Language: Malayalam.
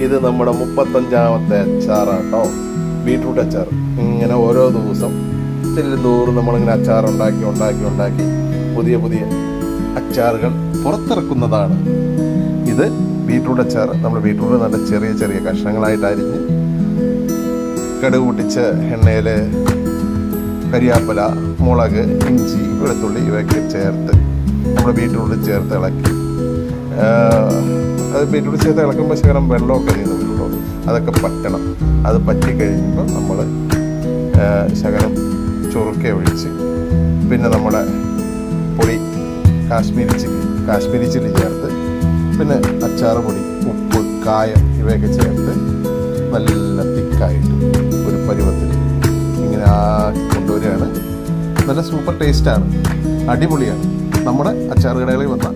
ഇത് നമ്മുടെ 35ാമത്തെ അച്ചാറാട്ടോ, ബീട്രൂട്ട് അച്ചാർ. ഇങ്ങനെ ഓരോ ദിവസം ചെല്ലുന്തോറും നമ്മളിങ്ങനെ അച്ചാർ ഉണ്ടാക്കി പുതിയ പുതിയ അച്ചാറുകൾ പുറത്തിറക്കുന്നതാണ്. ഇത് ബീട്രൂട്ട് അച്ചാർ. നമ്മൾ ബീട്രൂട്ട് നല്ല ചെറിയ ചെറിയ കഷ്ണങ്ങളായിട്ട് അരിഞ്ഞ് കടുക് പൊട്ടിച്ച് എണ്ണയിൽ കരിയാപ്പല, മുളക്, ഇഞ്ചി, വെളുത്തുള്ളി ഇവയൊക്കെ ചേർത്ത് നമ്മൾ ബീട്രൂട്ട് ചേർത്ത് ഇളക്കി, അത് ബീട്രൂട്ട് ചേർത്ത് ഇളക്കുമ്പോൾ ശകലം വെള്ളമൊക്കെ നീങ്ങും കേട്ടോ. അതൊക്കെ പറ്റണം. അത് പറ്റിക്കഴിയുമ്പോൾ നമ്മൾ ശകലം ചൊറുക്കെ ഒഴിച്ച് പിന്നെ നമ്മുടെ പൊടി കാശ്മീരി ചില്ലി ചേർത്ത് പിന്നെ അച്ചാർ പൊടി, ഉപ്പ്, കായം ഇവയൊക്കെ ചേർത്ത് നല്ല തിക്കായിട്ട് ഒരു പരുവത്തിൽ ഇങ്ങനെ കൊണ്ടുവരികയാണ്. നല്ല സൂപ്പർ ടേസ്റ്റാണ്, അടിപൊളിയാണ്. നമ്മുടെ അച്ചാർ കടകളിൽ വന്ന